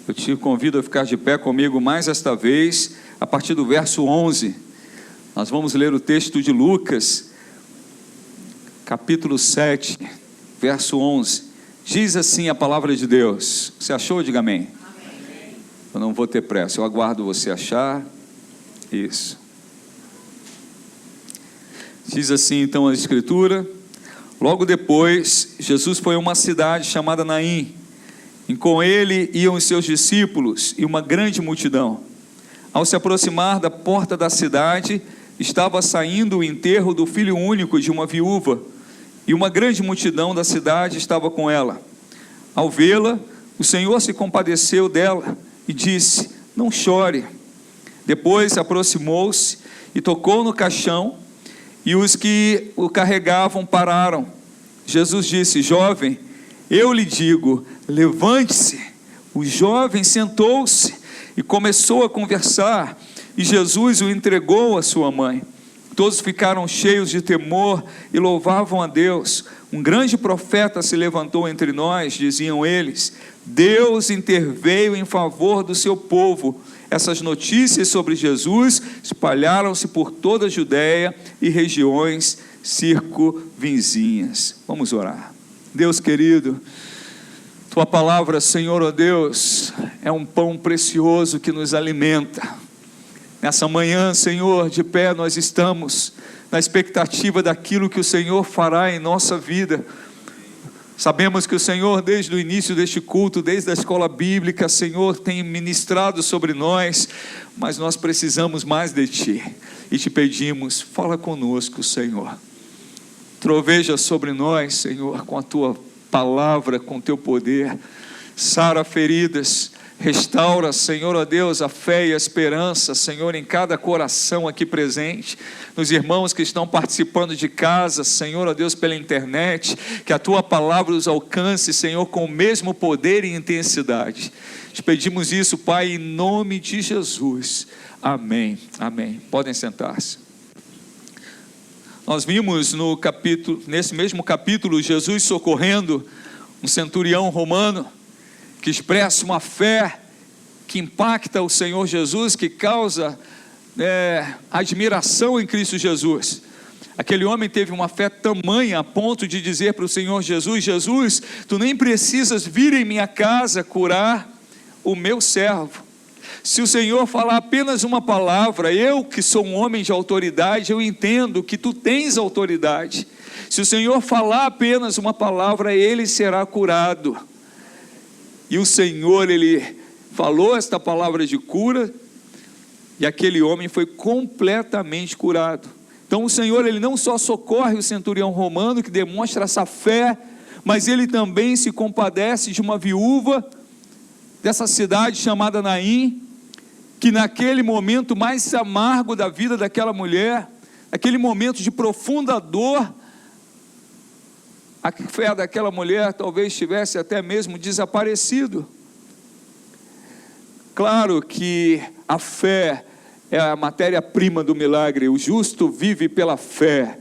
Eu te convido a ficar de pé comigo mais esta vez, a partir do verso 11. Nós vamos ler o texto de Lucas, capítulo 7, verso 11. Diz assim a palavra de Deus. Você achou? Diga amém. Amém. Eu não vou ter pressa, eu aguardo você achar. Isso. Diz assim então a Escritura: logo depois, Jesus foi a uma cidade chamada Naim, e com ele iam os seus discípulos e uma grande multidão. Ao se aproximar da porta da cidade, estava saindo o enterro do filho único de uma viúva, e uma grande multidão da cidade estava com ela. Ao vê-la, o Senhor se compadeceu dela e disse: não chore. Depois aproximou-se e tocou no caixão, e os que o carregavam pararam. Jesus disse: jovem, eu lhe digo, levante-se. O jovem sentou-se e começou a conversar, e Jesus o entregou à sua mãe. Todos ficaram cheios de temor e louvavam a Deus. Um grande profeta se levantou entre nós, diziam eles. Deus interveio em favor do seu povo. Essas notícias sobre Jesus espalharam-se por toda a Judéia e regiões circunvizinhas. Vamos orar. Deus querido, tua palavra, Senhor, ó Deus, é um pão precioso que nos alimenta. Nessa manhã, Senhor, de pé nós estamos na expectativa daquilo que o Senhor fará em nossa vida. Sabemos que o Senhor, desde o início deste culto, desde a escola bíblica, Senhor, tem ministrado sobre nós, mas nós precisamos mais de Ti, e te pedimos, fala conosco, Senhor. Troveja sobre nós, Senhor, com a Tua palavra, com o Teu poder. Sara feridas, restaura, Senhor, ó Deus, a fé e a esperança, Senhor, em cada coração aqui presente, nos irmãos que estão participando de casa, Senhor, ó Deus, pela internet, que a Tua palavra os alcance, Senhor, com o mesmo poder e intensidade. Te pedimos isso, Pai, em nome de Jesus. Amém, amém. Podem sentar-se. Nós vimos nesse mesmo capítulo, Jesus socorrendo um centurião romano, que expressa uma fé que impacta o Senhor Jesus, que causa admiração em Cristo Jesus. Aquele homem teve uma fé tamanha a ponto de dizer para o Senhor Jesus: Jesus, tu nem precisas vir em minha casa curar o meu servo. Se o Senhor falar apenas uma palavra, eu que sou um homem de autoridade, eu entendo que tu tens autoridade. Se o Senhor falar apenas uma palavra, ele será curado. E o Senhor, Ele falou esta palavra de cura, e aquele homem foi completamente curado. Então o Senhor, Ele não só socorre o centurião romano, que demonstra essa fé, mas Ele também se compadece de uma viúva, dessa cidade chamada Naim, que naquele momento mais amargo da vida daquela mulher, aquele momento de profunda dor, a fé daquela mulher talvez tivesse até mesmo desaparecido. Claro que a fé é a matéria-prima do milagre. O justo vive pela fé.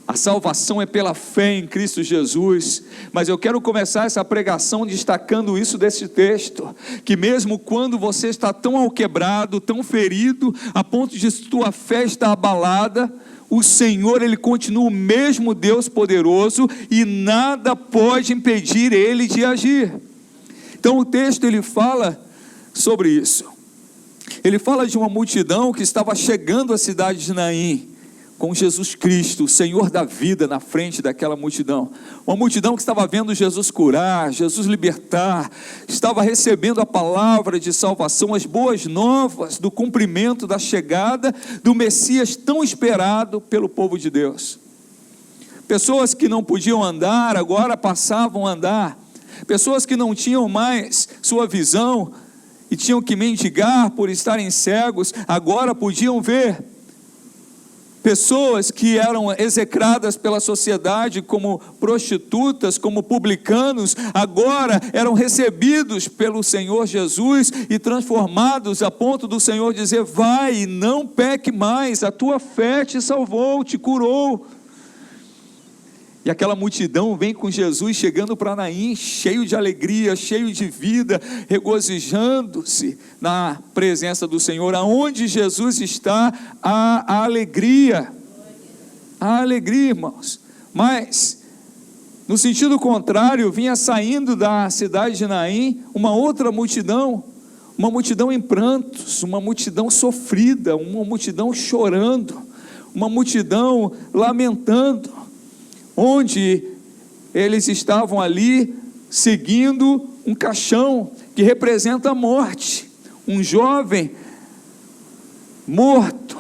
A salvação é pela fé em Cristo Jesus. Mas eu quero começar essa pregação destacando isso desse texto, que mesmo quando você está tão alquebrado, tão ferido, a ponto de tua fé estar abalada, o Senhor, Ele continua o mesmo Deus poderoso, e nada pode impedir Ele de agir. Então o texto, ele fala sobre isso. Ele fala de uma multidão que estava chegando à cidade de Naim, com Jesus Cristo, o Senhor da vida, na frente daquela multidão. Uma multidão que estava vendo Jesus curar, Jesus libertar, estava recebendo a palavra de salvação, as boas novas do cumprimento da chegada do Messias tão esperado pelo povo de Deus. Pessoas que não podiam andar, agora passavam a andar. Pessoas que não tinham mais sua visão e tinham que mendigar por estarem cegos, agora podiam ver. Pessoas que eram execradas pela sociedade como prostitutas, como publicanos, agora eram recebidos pelo Senhor Jesus e transformados a ponto do Senhor dizer: vai, não peque mais, a tua fé te salvou, te curou. E aquela multidão vem com Jesus chegando para Naim, cheio de alegria, cheio de vida, regozijando-se na presença do Senhor. Aonde Jesus está, há alegria. Há alegria, irmãos. Mas, no sentido contrário, vinha saindo da cidade de Naim uma outra multidão em prantos, uma multidão sofrida, uma multidão chorando, uma multidão lamentando, onde eles estavam ali seguindo um caixão que representa a morte, um jovem morto,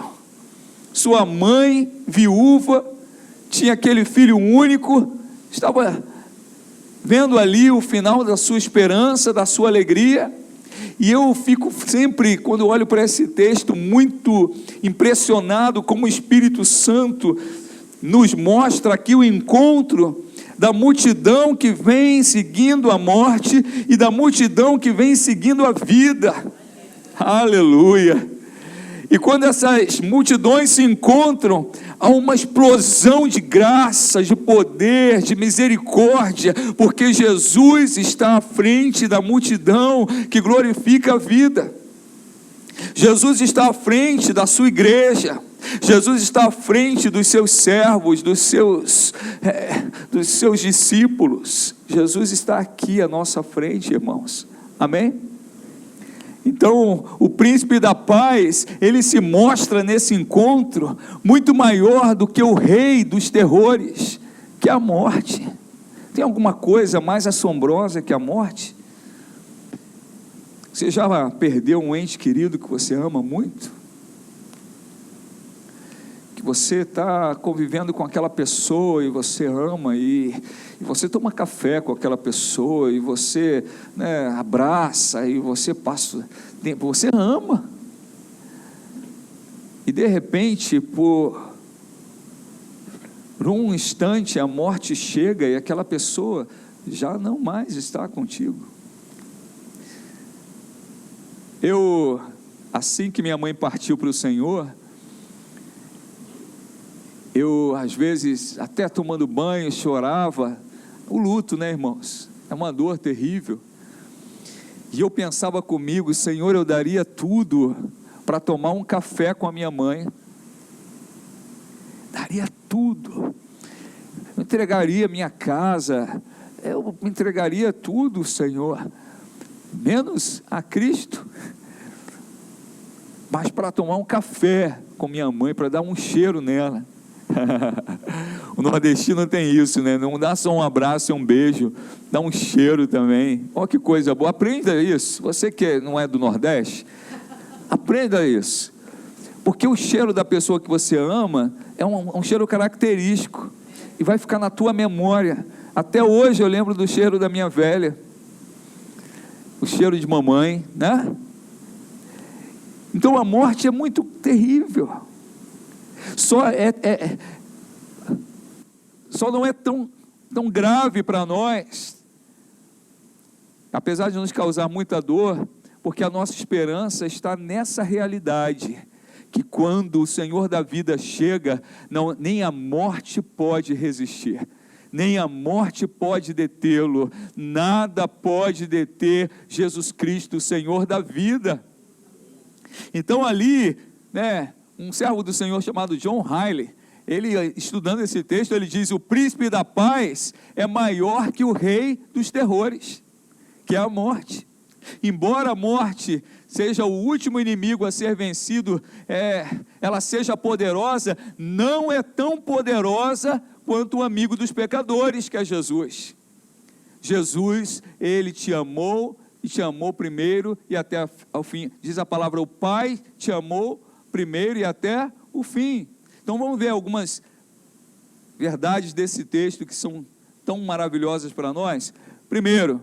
sua mãe viúva, tinha aquele filho único, estava vendo ali o final da sua esperança, da sua alegria. E eu fico sempre, quando eu olho para esse texto, muito impressionado como o Espírito Santo nos mostra aqui o encontro da multidão que vem seguindo a morte e da multidão que vem seguindo a vida. Aleluia! E quando essas multidões se encontram, há uma explosão de graça, de poder, de misericórdia, porque Jesus está à frente da multidão que glorifica a vida. Jesus está à frente da sua igreja. Jesus está à frente dos seus servos, dos seus discípulos. Jesus está aqui à nossa frente, irmãos. Amém? Então, o príncipe da paz, ele se mostra nesse encontro muito maior do que o rei dos terrores, que é a morte. Tem alguma coisa mais assombrosa que a morte? Você já perdeu um ente querido que você ama muito? Que você está convivendo com aquela pessoa e você ama, e você toma café com aquela pessoa, e você, abraça, e você passa, você ama, e de repente, por um instante, a morte chega e aquela pessoa já não mais está contigo. Assim que minha mãe partiu para o Senhor, eu, às vezes, até tomando banho, chorava. O luto, irmãos? É uma dor terrível. E eu pensava comigo: Senhor, eu daria tudo para tomar um café com a minha mãe. Daria tudo. Eu entregaria minha casa. Eu me entregaria tudo, Senhor. Menos a Cristo. Mas para tomar um café com minha mãe, para dar um cheiro nela. O nordestino tem isso, não dá só um abraço e um beijo, dá um cheiro também. Olha que coisa boa, aprenda isso. Você que não é do Nordeste, aprenda isso, porque o cheiro da pessoa que você ama é um cheiro característico e vai ficar na tua memória. Até hoje eu lembro do cheiro da minha velha, o cheiro de mamãe, Então a morte é muito terrível. Só não é tão grave para nós, apesar de nos causar muita dor, porque a nossa esperança está nessa realidade, que quando o Senhor da vida chega, nem a morte pode resistir, nem a morte pode detê-lo, nada pode deter Jesus Cristo, o Senhor da vida. Então ali, um servo do Senhor chamado John Riley, ele, estudando esse texto, ele diz: o príncipe da paz é maior que o rei dos terrores, que é a morte. Embora a morte seja o último inimigo a ser vencido, ela seja poderosa, não é tão poderosa quanto o amigo dos pecadores, que é Jesus. Jesus, ele te amou, e te amou primeiro e até ao fim. Diz a palavra: o Pai te amou primeiro e até o fim. Então vamos ver algumas verdades desse texto que são tão maravilhosas para nós. Primeiro,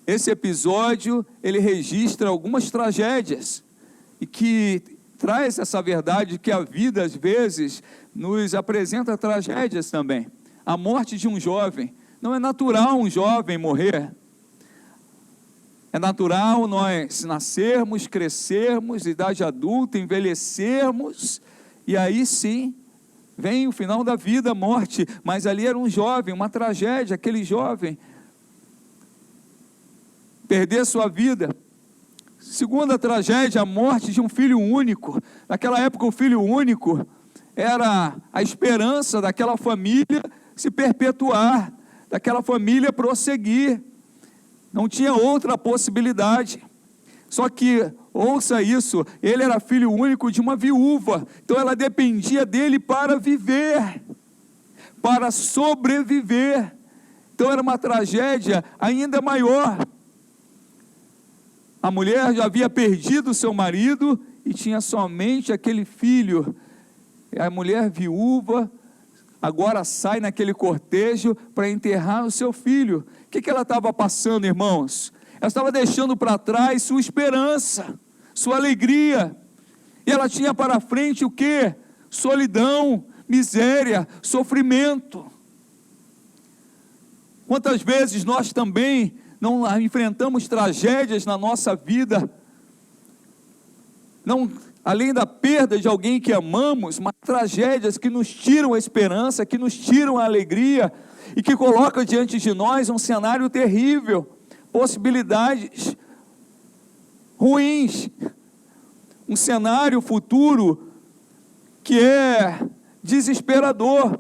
esse episódio, ele registra algumas tragédias, e que traz essa verdade que a vida às vezes nos apresenta tragédias também. A morte de um jovem, não é natural um jovem morrer. É natural nós nascermos, crescermos, idade adulta, envelhecermos, e aí sim vem o final da vida, a morte, mas ali era um jovem, uma tragédia, aquele jovem perder sua vida. Segunda tragédia, a morte de um filho único. Naquela época o filho único era a esperança daquela família se perpetuar, daquela família prosseguir. Não tinha outra possibilidade. Só que, ouça isso, ele era filho único de uma viúva, então ela dependia dele para viver, para sobreviver. Então era uma tragédia ainda maior. A mulher já havia perdido seu marido e tinha somente aquele filho. A mulher viúva agora sai naquele cortejo para enterrar o seu filho. O que ela estava passando, irmãos? Ela estava deixando para trás sua esperança, sua alegria. E ela tinha para frente o quê? Solidão, miséria, sofrimento. Quantas vezes nós também não enfrentamos tragédias na nossa vida, não, além da perda de alguém que amamos, mas tragédias que nos tiram a esperança, que nos tiram a alegria, e que colocam diante de nós um cenário terrível, possibilidades ruins, um cenário futuro que é desesperador.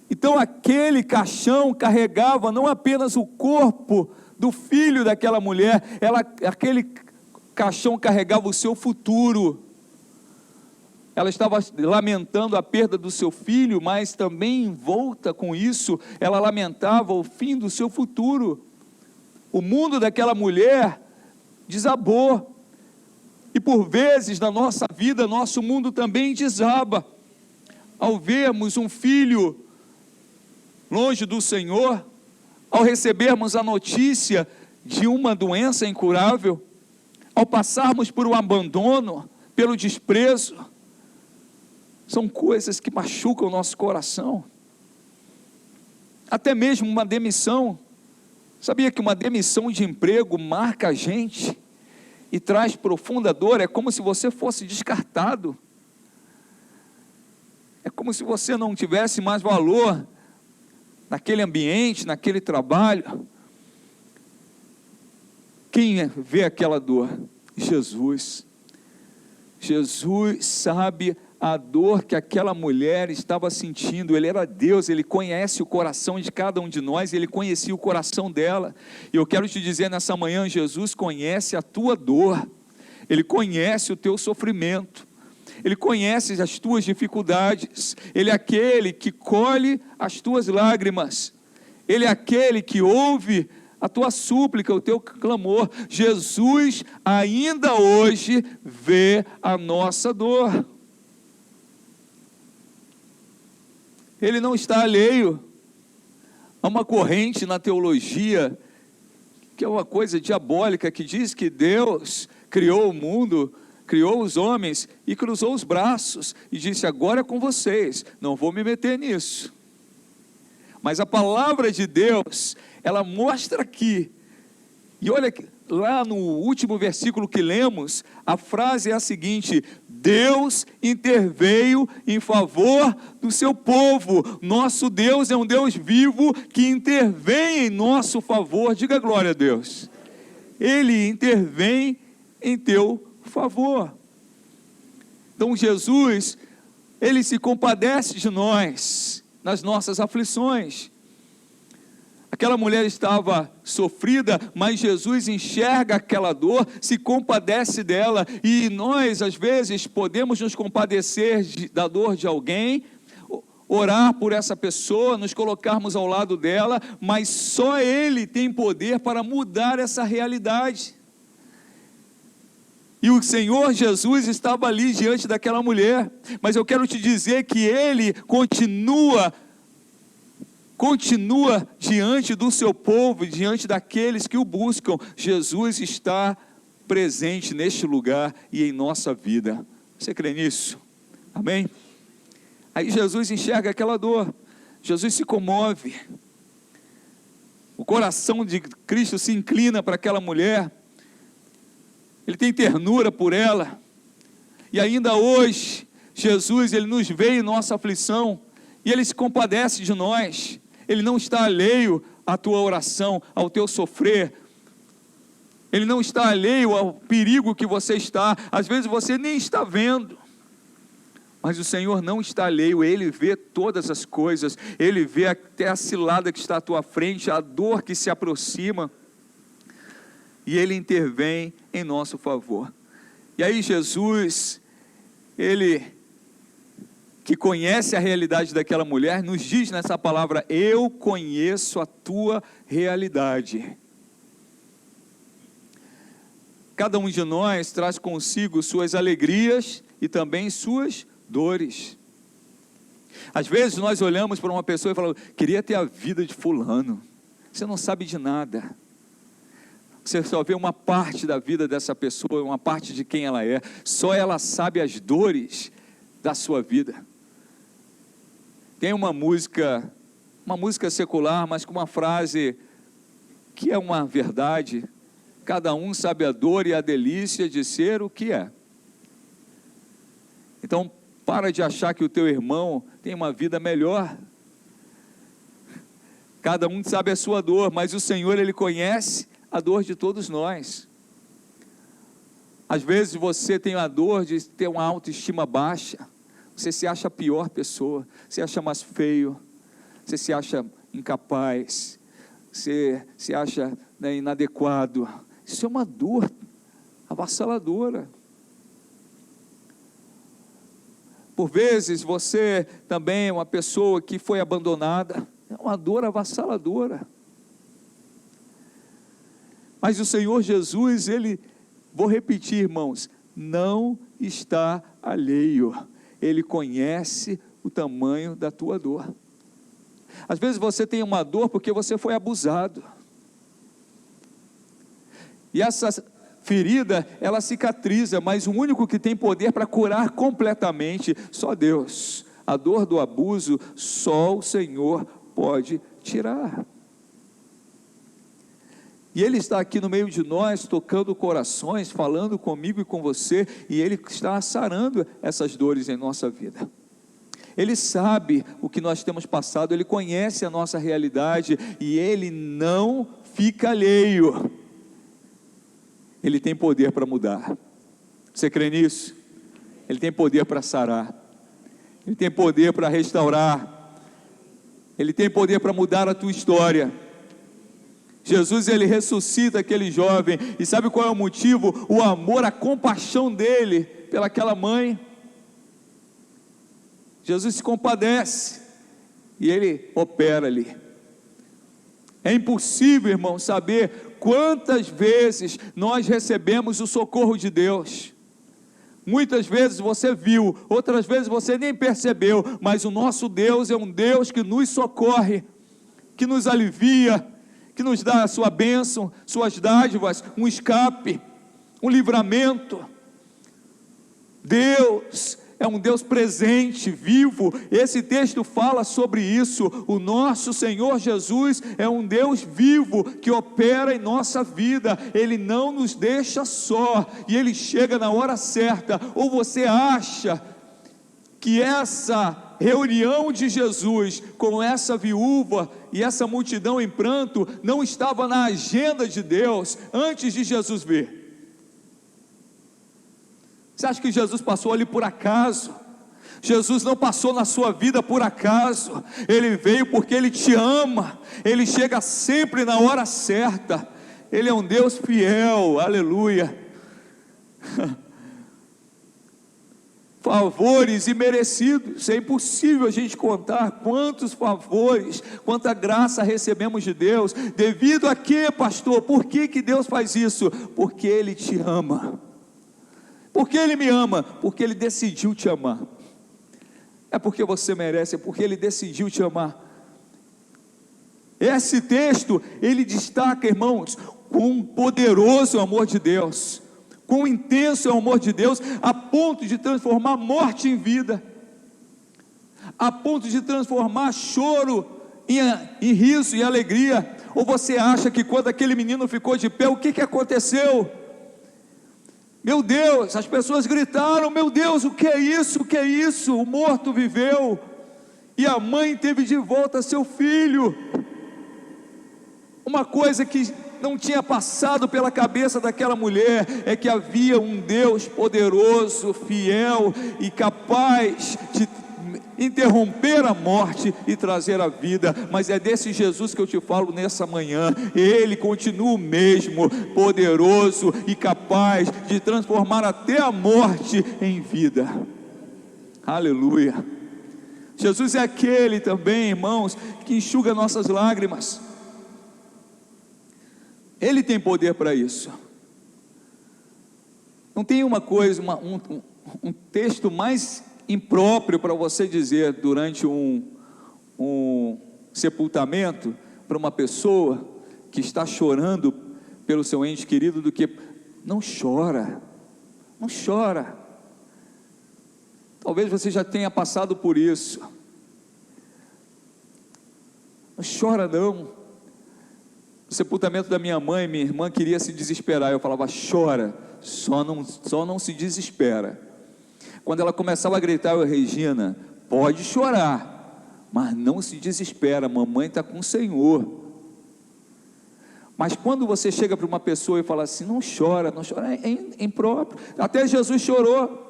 Então aquele caixão carregava não apenas o corpo do filho daquela mulher, aquele caixão carregava o seu futuro. Ela estava lamentando a perda do seu filho, mas também envolta com isso, ela lamentava o fim do seu futuro. O mundo daquela mulher desabou. E por vezes na nossa vida, nosso mundo também desaba. Ao vermos um filho longe do Senhor, ao recebermos a notícia de uma doença incurável, ao passarmos por um abandono, pelo desprezo, são coisas que machucam o nosso coração. Até mesmo uma demissão. Sabia que uma demissão de emprego marca a gente e traz profunda dor? É como se você fosse descartado. É como se você não tivesse mais valor naquele ambiente, naquele trabalho. Quem vê aquela dor? Jesus. Jesus sabe a dor que aquela mulher estava sentindo. Ele era Deus, Ele conhece o coração de cada um de nós, Ele conhecia o coração dela. E eu quero te dizer nessa manhã, Jesus conhece a tua dor, Ele conhece o teu sofrimento, Ele conhece as tuas dificuldades, Ele é aquele que colhe as tuas lágrimas, Ele é aquele que ouve a tua súplica, o teu clamor. Jesus ainda hoje vê a nossa dor. Ele não está alheio a uma corrente na teologia, que é uma coisa diabólica, que diz que Deus criou o mundo, criou os homens e cruzou os braços e disse: agora é com vocês, não vou me meter nisso. Mas a palavra de Deus, ela mostra aqui, e olha lá no último versículo que lemos, a frase é a seguinte: Deus interveio em favor do seu povo. Nosso Deus é um Deus vivo que intervém em nosso favor. Diga glória a Deus. Ele intervém em teu favor. Então Jesus, Ele se compadece de nós nas nossas aflições. Aquela mulher estava sofrida, mas Jesus enxerga aquela dor, se compadece dela, e nós às vezes podemos nos compadecer da dor de alguém, orar por essa pessoa, nos colocarmos ao lado dela, mas só Ele tem poder para mudar essa realidade. E o Senhor Jesus estava ali diante daquela mulher, mas eu quero te dizer que Ele continua diante do seu povo, diante daqueles que o buscam. Jesus está presente neste lugar e em nossa vida. Você crê nisso? Amém? Aí Jesus enxerga aquela dor, Jesus se comove, o coração de Cristo se inclina para aquela mulher, Ele tem ternura por ela, e ainda hoje Jesus, Ele nos vê em nossa aflição, e Ele se compadece de nós. Ele não está alheio à tua oração, ao teu sofrer. Ele não está alheio ao perigo que você está. Às vezes você nem está vendo. Mas o Senhor não está alheio, Ele vê todas as coisas. Ele vê até a cilada que está à tua frente, a dor que se aproxima. E Ele intervém em nosso favor. E aí Jesus, Ele que conhece a realidade daquela mulher, nos diz nessa palavra: eu conheço a tua realidade. Cada um de nós traz consigo suas alegrias e também suas dores. Às vezes nós olhamos para uma pessoa e falamos: queria ter a vida de fulano. Você não sabe de nada. Você só vê uma parte da vida dessa pessoa, uma parte de quem ela é. Só ela sabe as dores da sua vida. Tem uma música secular, mas com uma frase que é uma verdade: cada um sabe a dor e a delícia de ser o que é. Então, para de achar que o teu irmão tem uma vida melhor. Cada um sabe a sua dor, mas o Senhor, Ele conhece a dor de todos nós. Às vezes você tem a dor de ter uma autoestima baixa. Você se acha a pior pessoa, você acha mais feio, você se acha incapaz, você se acha, né, inadequado. Isso é uma dor avassaladora. Por vezes você também é uma pessoa que foi abandonada, é uma dor avassaladora. Mas o Senhor Jesus, Ele, vou repetir, irmãos, não está alheio. Ele conhece o tamanho da tua dor. Às vezes você tem uma dor porque você foi abusado. E essa ferida, ela cicatriza, mas o único que tem poder para curar completamente, só Deus. A dor do abuso, só o Senhor pode tirar. E Ele está aqui no meio de nós, tocando corações, falando comigo e com você, e Ele está sarando essas dores em nossa vida. Ele sabe o que nós temos passado, Ele conhece a nossa realidade, e Ele não fica alheio. Ele tem poder para mudar. Você crê nisso? Ele tem poder para sarar. Ele tem poder para restaurar. Ele tem poder para mudar a tua história. Jesus, Ele ressuscita aquele jovem, e sabe qual é o motivo? O amor, a compaixão dele pelaquela mãe. Jesus se compadece, e Ele opera ali. É impossível, irmão, saber quantas vezes nós recebemos o socorro de Deus. Muitas vezes você viu, outras vezes você nem percebeu, mas o nosso Deus é um Deus que nos socorre, que nos alivia, que nos dá a sua bênção, suas dádivas, um escape, um livramento. Deus é um Deus presente, vivo. Esse texto fala sobre isso. O nosso Senhor Jesus é um Deus vivo, que opera em nossa vida. Ele não nos deixa só, e Ele chega na hora certa. Ou você acha que essa reunião de Jesus com essa viúva e essa multidão em pranto não estava na agenda de Deus antes de Jesus vir? Você acha que Jesus passou ali por acaso? Jesus não passou na sua vida por acaso. Ele veio porque Ele te ama. Ele chega sempre na hora certa. Ele é um Deus fiel, aleluia. Favores imerecidos, é impossível a gente contar quantos favores, quanta graça recebemos de Deus. Devido a quê, pastor? Por que Deus faz isso? Porque Ele te ama. Porque Ele me ama? Porque Ele decidiu te amar. É porque você merece, é porque Ele decidiu te amar. Esse texto, ele destaca, irmãos, quão poderoso é o amor de Deus, quão intenso é o amor de Deus, a ponto de transformar morte em vida, a ponto de transformar choro em riso e alegria. Ou você acha que quando aquele menino ficou de pé, o que aconteceu? Meu Deus, as pessoas gritaram: meu Deus, o que é isso? O que é isso? O morto viveu, e a mãe teve de volta seu filho. Uma coisa que não tinha passado pela cabeça daquela mulher é que havia um Deus poderoso, fiel e capaz de interromper a morte e trazer a vida. Mas é desse Jesus que eu te falo nessa manhã. Ele continua o mesmo, poderoso e capaz de transformar até a morte em vida. Aleluia. Jesus é aquele também, irmãos, que enxuga nossas lágrimas. Ele tem poder para isso. Não tem uma coisa, um texto mais impróprio para você dizer durante um sepultamento para uma pessoa que está chorando pelo seu ente querido do que: não chora, não chora. Talvez você já tenha passado por isso. Não chora não. No sepultamento da minha mãe, minha irmã queria se desesperar. Eu falava: chora, só não se desespera. Quando ela começava a gritar, eu: Regina, pode chorar, mas não se desespera, mamãe está com o Senhor. Mas quando você chega para uma pessoa e fala assim: não chora, não chora, é impróprio. Até Jesus chorou.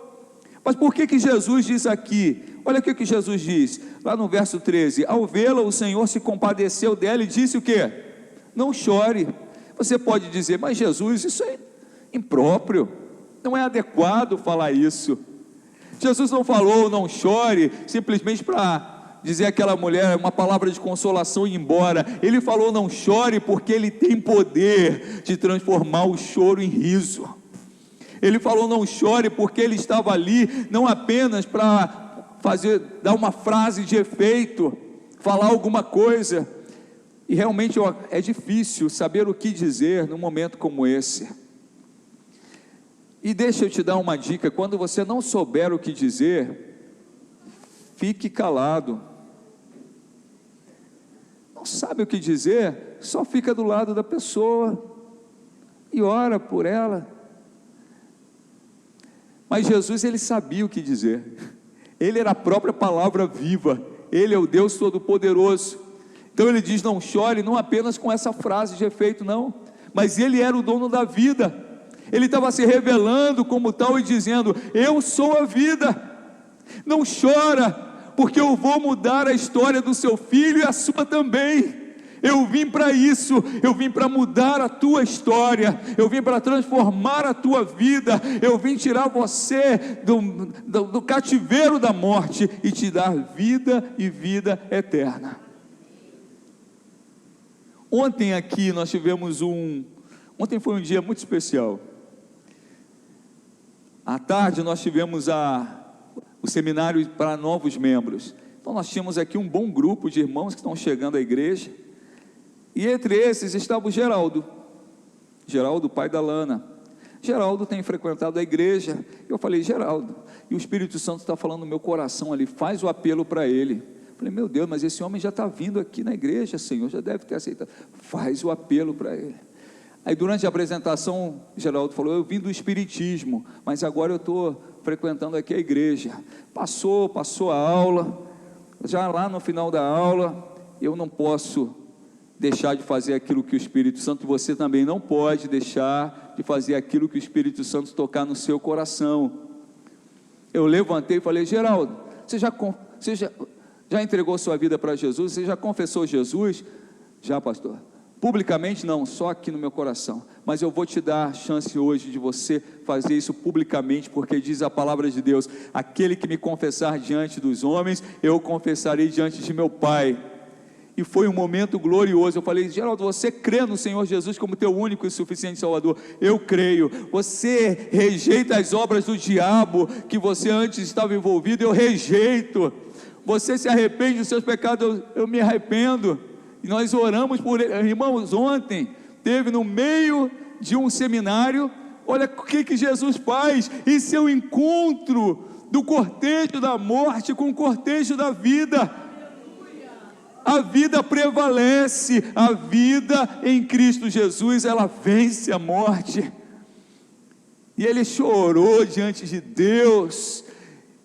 Mas por que Jesus diz aqui? Olha o que Jesus diz, lá no verso 13: ao vê-la, o Senhor se compadeceu dela e disse o quê? Não chore. Você pode dizer: mas Jesus, isso é impróprio, não é adequado falar isso. Jesus não falou não chore simplesmente para dizer àquela mulher uma palavra de consolação e ir embora. Ele falou não chore porque Ele tem poder de transformar o choro em riso. Ele falou não chore porque Ele estava ali não apenas para dar uma frase de efeito, falar alguma coisa. E realmente é difícil saber o que dizer num momento como esse. E deixa eu te dar uma dica: quando você não souber o que dizer, fique calado. Não sabe o que dizer? Só fica do lado da pessoa e ora por ela. Mas Jesus, Ele sabia o que dizer. Ele era a própria palavra viva. Ele é o Deus Todo-Poderoso. Então Ele diz: não chore, não apenas com essa frase de efeito, não, mas Ele era o dono da vida. Ele estava se revelando como tal e dizendo: eu sou a vida. Não chora, porque eu vou mudar a história do seu filho e a sua também. Eu vim para isso, eu vim para mudar a tua história, eu vim para transformar a tua vida, eu vim tirar você do cativeiro da morte e te dar vida e vida eterna. Ontem aqui nós tivemos ontem foi um dia muito especial. À tarde nós tivemos o seminário para novos membros. Então nós tínhamos aqui um bom grupo de irmãos que estão chegando à igreja. E entre esses estava o Geraldo, pai da Lana. Geraldo tem frequentado a igreja. Eu falei: Geraldo, e o Espírito Santo está falando no meu coração ali, faz o apelo para ele. Falei: meu Deus, mas esse homem já está vindo aqui na igreja, Senhor, já deve ter aceitado. Faz o apelo para ele. Aí durante a apresentação, Geraldo falou: eu vim do Espiritismo, mas agora eu estou frequentando aqui a igreja. Passou a aula, já lá no final da aula, eu não posso deixar de fazer aquilo que o Espírito Santo, você também não pode deixar de fazer aquilo que o Espírito Santo tocar no seu coração. Eu levantei e falei: Geraldo, você já entregou sua vida para Jesus? Você já confessou Jesus? Já, pastor. Publicamente não, só aqui no meu coração. Mas eu vou te dar a chance hoje de você fazer isso publicamente, porque diz a palavra de Deus: aquele que me confessar diante dos homens, eu confessarei diante de meu Pai. E foi um momento glorioso. Eu falei: Geraldo, você crê no Senhor Jesus como teu único e suficiente Salvador? Eu creio. Você rejeita as obras do diabo que você antes estava envolvido? Eu rejeito. Você se arrepende dos seus pecados? Eu me arrependo. E nós oramos por ele. Irmãos, ontem teve no meio de um seminário, olha o que Jesus faz, esse é o encontro do cortejo da morte com o cortejo da vida. A vida prevalece, a vida em Cristo Jesus, ela vence a morte. E ele chorou diante de Deus,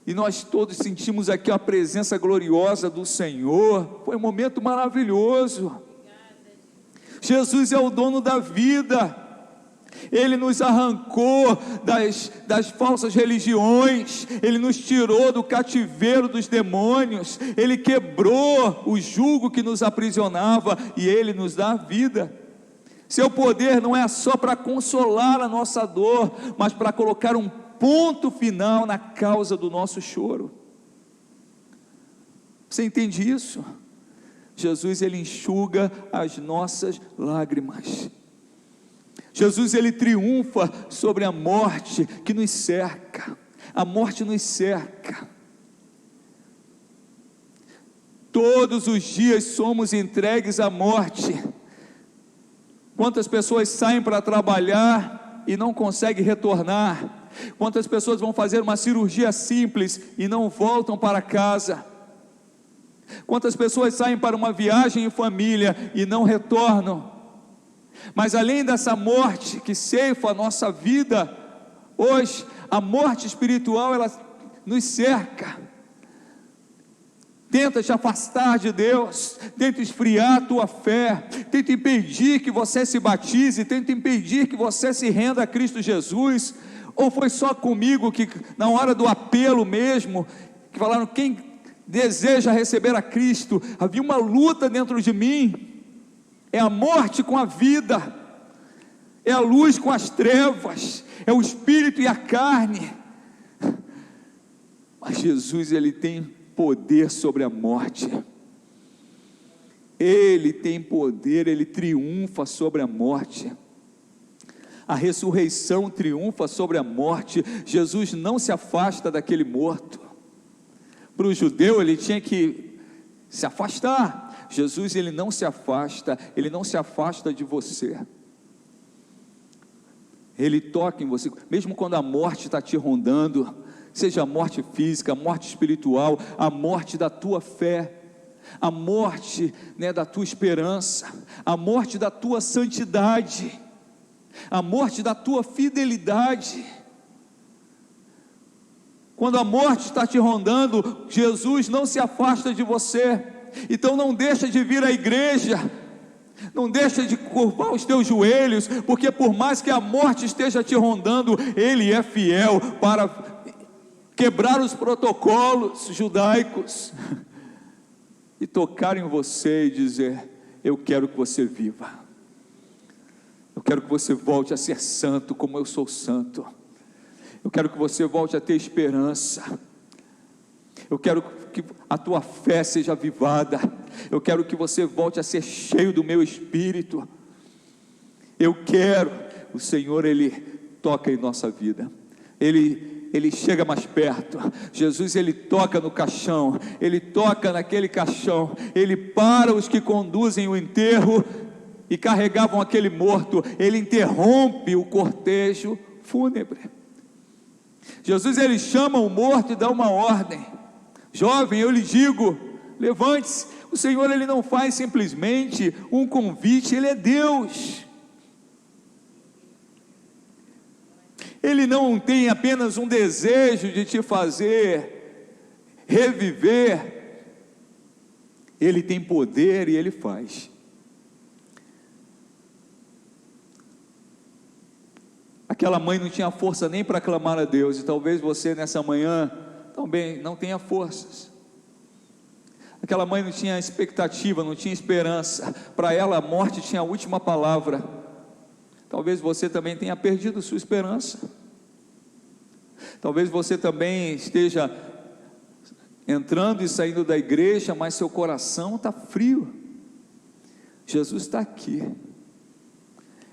e nós todos sentimos aqui a presença gloriosa do Senhor. Foi um momento maravilhoso. Jesus é o dono da vida. Ele nos arrancou das falsas religiões, Ele nos tirou do cativeiro dos demônios, Ele quebrou o jugo que nos aprisionava, e Ele nos dá a vida. Seu poder não é só para consolar a nossa dor, mas para colocar um ponto final na causa do nosso choro. Você entende isso? Jesus, Ele enxuga as nossas lágrimas. Jesus, Ele triunfa sobre a morte que nos cerca. A morte nos cerca. Todos os dias somos entregues à morte. Quantas pessoas saem para trabalhar e não conseguem retornar? Quantas pessoas vão fazer uma cirurgia simples e não voltam para casa? Quantas pessoas saem para uma viagem em família e não retornam? Mas além dessa morte que ceifa a nossa vida, hoje a morte espiritual, ela nos cerca, tenta te afastar de Deus, tenta esfriar a tua fé, tenta impedir que você se batize, tenta impedir que você se renda a Cristo Jesus. Ou foi só comigo que na hora do apelo mesmo, que falaram, quem deseja receber a Cristo? Havia uma luta dentro de mim. É a morte com a vida, é a luz com as trevas, é o espírito e a carne. Mas Jesus, Ele tem poder sobre a morte. Ele tem poder, Ele triunfa sobre a morte. A ressurreição triunfa sobre a morte. Jesus não se afasta daquele morto. Para o judeu, ele tinha que se afastar. Jesus, Ele não se afasta, Ele não se afasta de você. Ele toca em você, mesmo quando a morte está te rondando, seja a morte física, a morte espiritual, a morte da tua fé, a morte, da tua esperança, a morte da tua santidade, a morte da tua fidelidade. Quando a morte está te rondando, Jesus não se afasta de você. Então não deixa de vir à igreja, não deixa de curvar os teus joelhos, porque por mais que a morte esteja te rondando, Ele é fiel para quebrar os protocolos judaicos e tocar em você e dizer, eu quero que você viva, eu quero que você volte a ser santo como eu sou santo, eu quero que você volte a ter esperança, eu quero que a tua fé seja avivada, eu quero que você volte a ser cheio do meu Espírito, eu quero. O Senhor, Ele toca em nossa vida, Ele chega mais perto. Jesus, Ele toca no caixão, Ele toca naquele caixão, Ele para os que conduzem o enterro e carregavam aquele morto, Ele interrompe o cortejo fúnebre. Jesus, Ele chama o morto e dá uma ordem, jovem, eu lhe digo, levante-se. O Senhor, Ele não faz simplesmente um convite, Ele é Deus. Ele não tem apenas um desejo de te fazer reviver, Ele tem poder e Ele faz. Aquela mãe não tinha força nem para clamar a Deus, e talvez você nessa manhã também não tenha forças. Aquela mãe não tinha expectativa, não tinha esperança, para ela a morte tinha a última palavra. Talvez você também tenha perdido sua esperança, talvez você também esteja entrando e saindo da igreja, mas seu coração está frio. Jesus está aqui,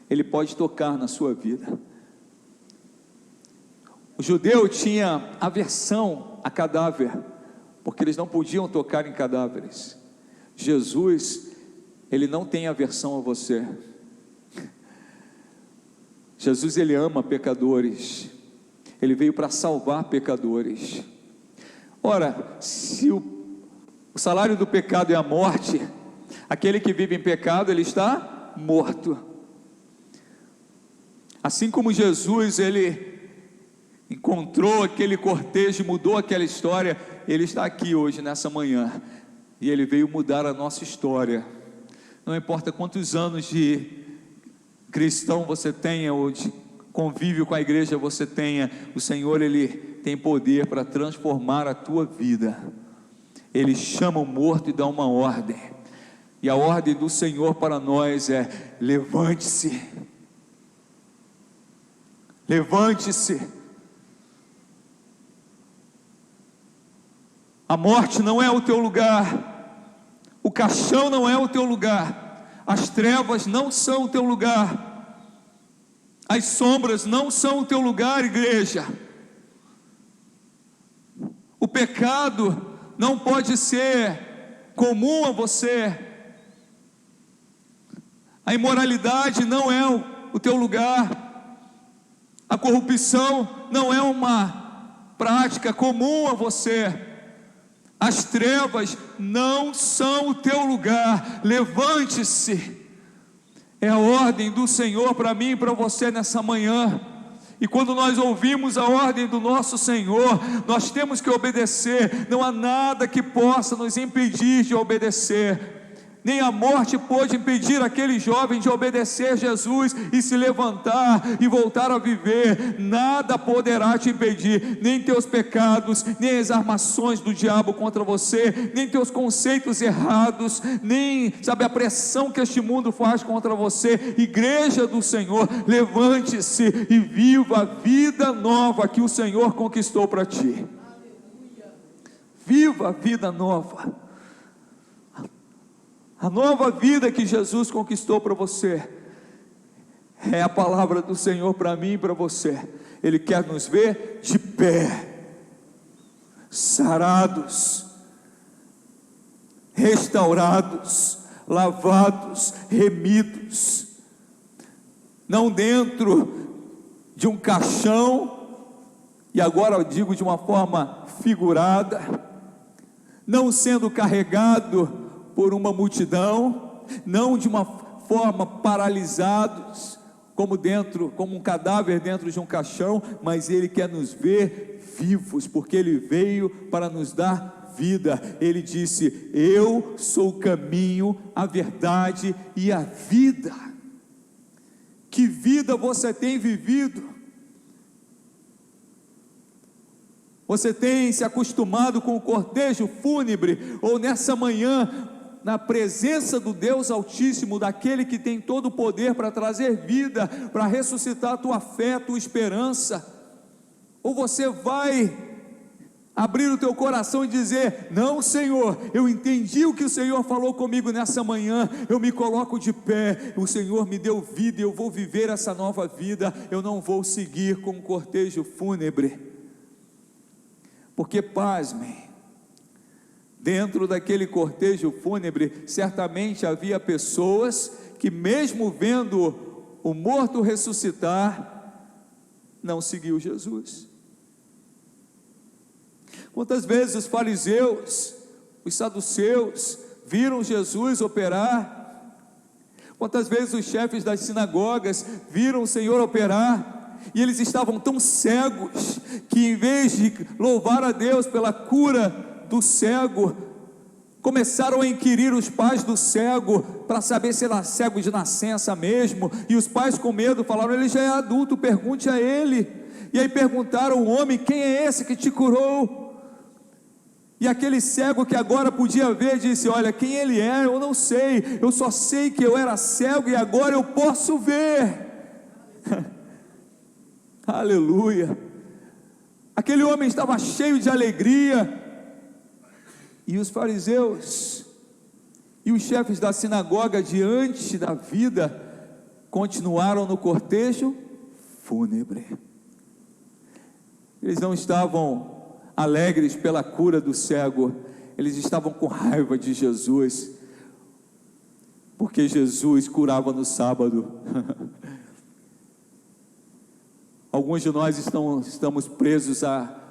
Ele pode tocar na sua vida. O judeu tinha aversão a cadáver, porque eles não podiam tocar em cadáveres. Jesus, Ele não tem aversão a você. Jesus, Ele ama pecadores, Ele veio para salvar pecadores. Ora, se o salário do pecado é a morte, aquele que vive em pecado, ele está morto. Assim como Jesus, ele encontrou aquele cortejo, mudou aquela história. Ele está aqui hoje, nessa manhã, e Ele veio mudar a nossa história. Não importa quantos anos de cristão você tenha, ou de convívio com a igreja você tenha, o Senhor, Ele tem poder para transformar a tua vida. Ele chama o morto e dá uma ordem, e a ordem do Senhor para nós é: levante-se, levante-se. A morte não é o teu lugar, o caixão não é o teu lugar, as trevas não são o teu lugar, as sombras não são o teu lugar, igreja. O pecado não pode ser comum a você, a imoralidade não é o teu lugar, a corrupção não é uma prática comum a você. As trevas não são o teu lugar. Levante-se. É a ordem do Senhor para mim e para você nessa manhã. E quando nós ouvimos a ordem do nosso Senhor, nós temos que obedecer. Não há nada que possa nos impedir de obedecer. Nem a morte pôde impedir aquele jovem de obedecer a Jesus e se levantar e voltar a viver. Nada poderá te impedir, nem teus pecados, nem as armações do diabo contra você, nem teus conceitos errados, nem, a pressão que este mundo faz contra você. Igreja do Senhor, levante-se e viva a vida nova que o Senhor conquistou para ti. Viva a vida nova. A nova vida que Jesus conquistou para você é a palavra do Senhor para mim e para você. Ele quer nos ver de pé, sarados, restaurados, lavados, remidos, não dentro de um caixão, e agora eu digo de uma forma figurada, não sendo carregado por uma multidão, não de uma forma paralisados, como um cadáver dentro de um caixão, mas Ele quer nos ver vivos, porque Ele veio para nos dar vida. Ele disse: eu sou o caminho, a verdade e a vida. Que vida você tem vivido? Você tem se acostumado com o cortejo fúnebre, ou nessa manhã, na presença do Deus Altíssimo, daquele que tem todo o poder para trazer vida, para ressuscitar a tua fé, a tua esperança? Ou você vai abrir o teu coração e dizer: não, Senhor, eu entendi o que o Senhor falou comigo nessa manhã, eu me coloco de pé, o Senhor me deu vida e eu vou viver essa nova vida, eu não vou seguir com um cortejo fúnebre. Porque, pasmem, dentro daquele cortejo fúnebre, certamente havia pessoas que, mesmo vendo o morto ressuscitar, não seguiu Jesus. Quantas vezes os fariseus, os saduceus, viram Jesus operar? Quantas vezes os chefes das sinagogas viram o Senhor operar? E eles estavam tão cegos, que em vez de louvar a Deus pela cura do cego, começaram a inquirir os pais do cego, para saber se era cego de nascença mesmo, e os pais, com medo, falaram: ele já é adulto, pergunte a ele. E aí perguntaram ao homem: quem é esse que te curou? E aquele cego que agora podia ver, disse: olha, quem ele é eu não sei, eu só sei que eu era cego e agora eu posso ver. Aleluia. Aquele homem estava cheio de alegria. E os fariseus e os chefes da sinagoga, diante da vida, continuaram no cortejo fúnebre. Eles não estavam alegres pela cura do cego, eles estavam com raiva de Jesus, porque Jesus curava no sábado. Alguns de nós estamos presos a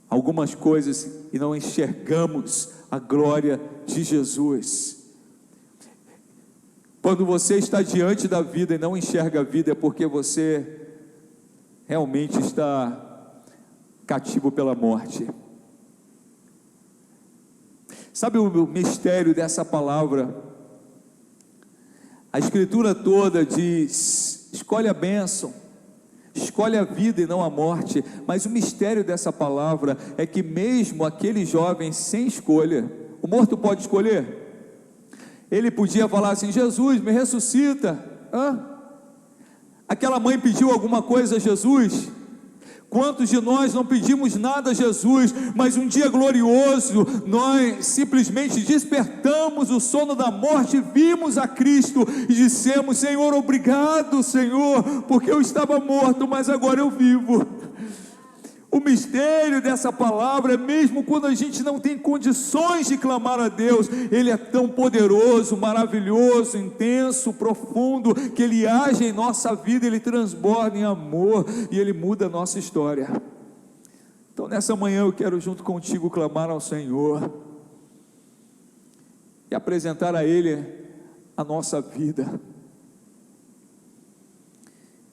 algumas coisas e não enxergamos a glória de Jesus. Quando você está diante da vida e não enxerga a vida, é porque você realmente está cativo pela morte. Sabe o mistério dessa palavra? A Escritura toda diz: escolhe a bênção, escolhe a vida e não a morte. Mas o mistério dessa palavra é que mesmo aquele jovem sem escolha, o morto pode escolher. Ele podia falar assim: Jesus, me ressuscita. Aquela mãe pediu alguma coisa a Jesus? Quantos de nós não pedimos nada a Jesus, mas um dia glorioso, nós simplesmente despertamos o sono da morte, vimos a Cristo e dissemos: Senhor, obrigado, Senhor, porque eu estava morto, mas agora eu vivo. O mistério dessa palavra é mesmo quando a gente não tem condições de clamar a Deus, Ele é tão poderoso, maravilhoso, intenso, profundo, que Ele age em nossa vida, Ele transborda em amor e Ele muda a nossa história. Então nessa manhã eu quero junto contigo clamar ao Senhor e apresentar a Ele a nossa vida.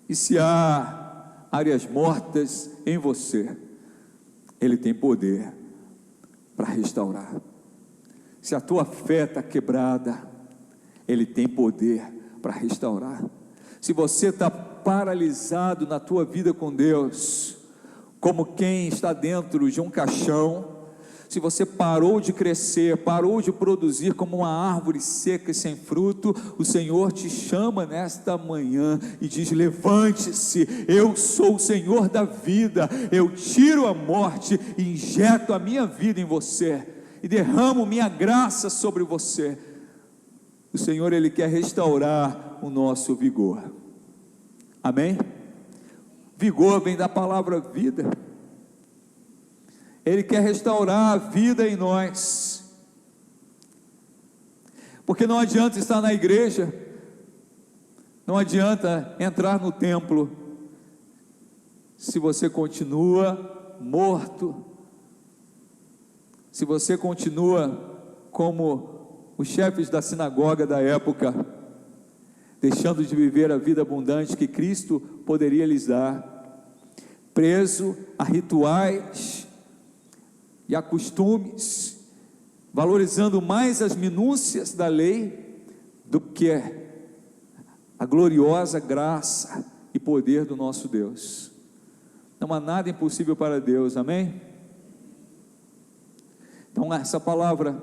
E se há áreas mortas em você, Ele tem poder para restaurar. Se a tua fé está quebrada, Ele tem poder para restaurar. Se você está paralisado na tua vida com Deus, como quem está dentro de um caixão, se você parou de crescer, parou de produzir como uma árvore seca e sem fruto, o Senhor te chama nesta manhã e diz: levante-se, eu sou o Senhor da vida, eu tiro a morte e injeto a minha vida em você, e derramo minha graça sobre você. O Senhor, Ele quer restaurar o nosso vigor, amém? Vigor vem da palavra vida. Ele quer restaurar a vida em nós, porque não adianta estar na igreja, não adianta entrar no templo, se você continua morto, se você continua como os chefes da sinagoga da época, deixando de viver a vida abundante que Cristo poderia lhes dar, preso a rituais e a costumes, valorizando mais as minúcias da lei do que a gloriosa graça e poder do nosso Deus. Não há nada impossível para Deus, amém? Então essa palavra,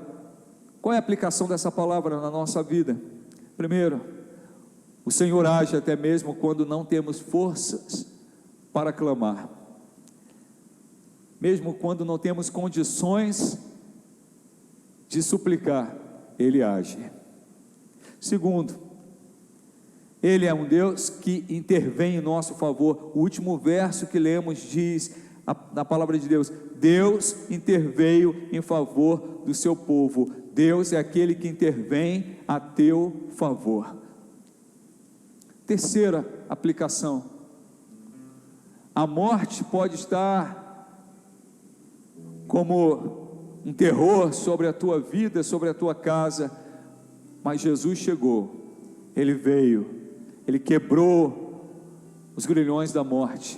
qual é a aplicação dessa palavra na nossa vida? Primeiro, o Senhor age até mesmo quando não temos forças para clamar, mesmo quando não temos condições de suplicar, Ele age. Segundo, Ele é um Deus que intervém em nosso favor. O último verso que lemos diz, na palavra de Deus: Deus interveio em favor do seu povo. Deus é aquele que intervém a teu favor. Terceira aplicação: a morte pode estar como um terror sobre a tua vida, sobre a tua casa, mas Jesus chegou, Ele veio, Ele quebrou os grilhões da morte,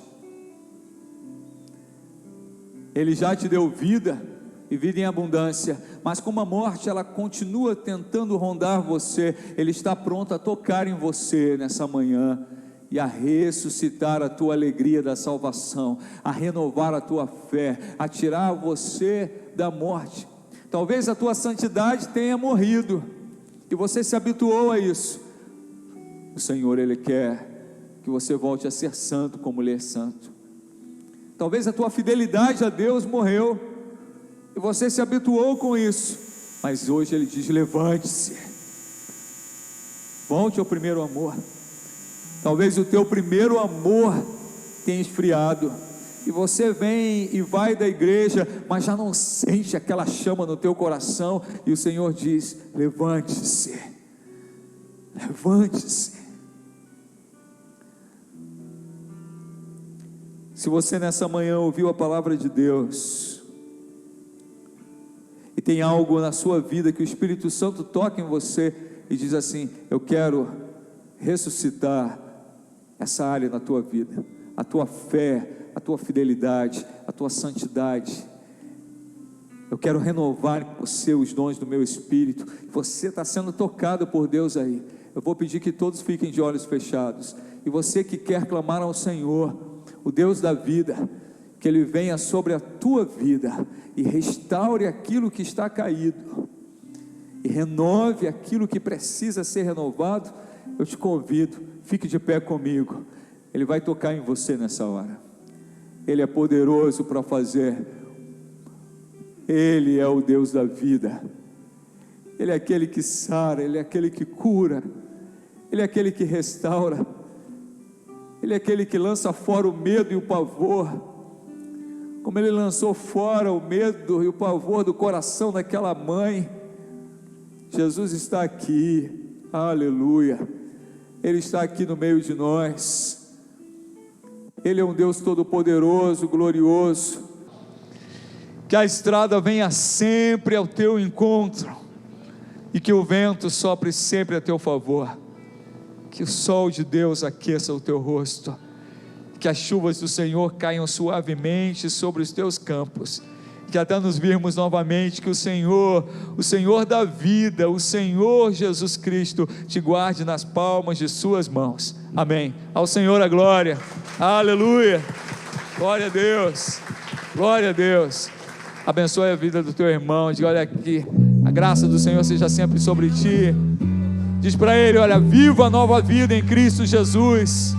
Ele já te deu vida, e vida em abundância, mas como a morte ela continua tentando rondar você, Ele está pronto a tocar em você nessa manhã, e a ressuscitar a tua alegria da salvação, a renovar a tua fé, a tirar você da morte. Talvez a tua santidade tenha morrido, e você se habituou a isso. O Senhor, Ele quer que você volte a ser santo como Ele é santo. Talvez a tua fidelidade a Deus morreu, e você se habituou com isso, mas hoje Ele diz: levante-se, volte ao primeiro amor. Talvez o teu primeiro amor tenha esfriado, e você vem e vai da igreja, mas já não sente aquela chama no teu coração, e o Senhor diz: levante-se, levante-se. Se você nessa manhã ouviu a palavra de Deus, e tem algo na sua vida que o Espírito Santo toca em você, e diz assim: eu quero ressuscitar essa área na tua vida, a tua fé, a tua fidelidade, a tua santidade. Eu quero renovar em você os dons do meu Espírito. Você está sendo tocado por Deus aí. Eu vou pedir que todos fiquem de olhos fechados. E você que quer clamar ao Senhor, o Deus da vida, que Ele venha sobre a tua vida e restaure aquilo que está caído, e renove aquilo que precisa ser renovado. Eu te convido, fique de pé comigo. Ele vai tocar em você nessa hora. Ele é poderoso para fazer. Ele é o Deus da vida. Ele é aquele que sara, Ele é aquele que cura, Ele é aquele que restaura, Ele é aquele que lança fora o medo e o pavor, como Ele lançou fora o medo e o pavor do coração daquela mãe. Jesus está aqui, aleluia, Ele está aqui no meio de nós. Ele é um Deus todo-poderoso, glorioso. Que a estrada venha sempre ao teu encontro, e que o vento sopre sempre a teu favor, que o sol de Deus aqueça o teu rosto, que as chuvas do Senhor caiam suavemente sobre os teus campos, que até nos virmos novamente, que o Senhor da vida, o Senhor Jesus Cristo, te guarde nas palmas de suas mãos. Amém. Ao Senhor a glória, aleluia, glória a Deus, glória a Deus. Abençoe a vida do teu irmão. Diga: olha aqui, a graça do Senhor seja sempre sobre ti. Diz para ele: olha, viva a nova vida em Cristo Jesus.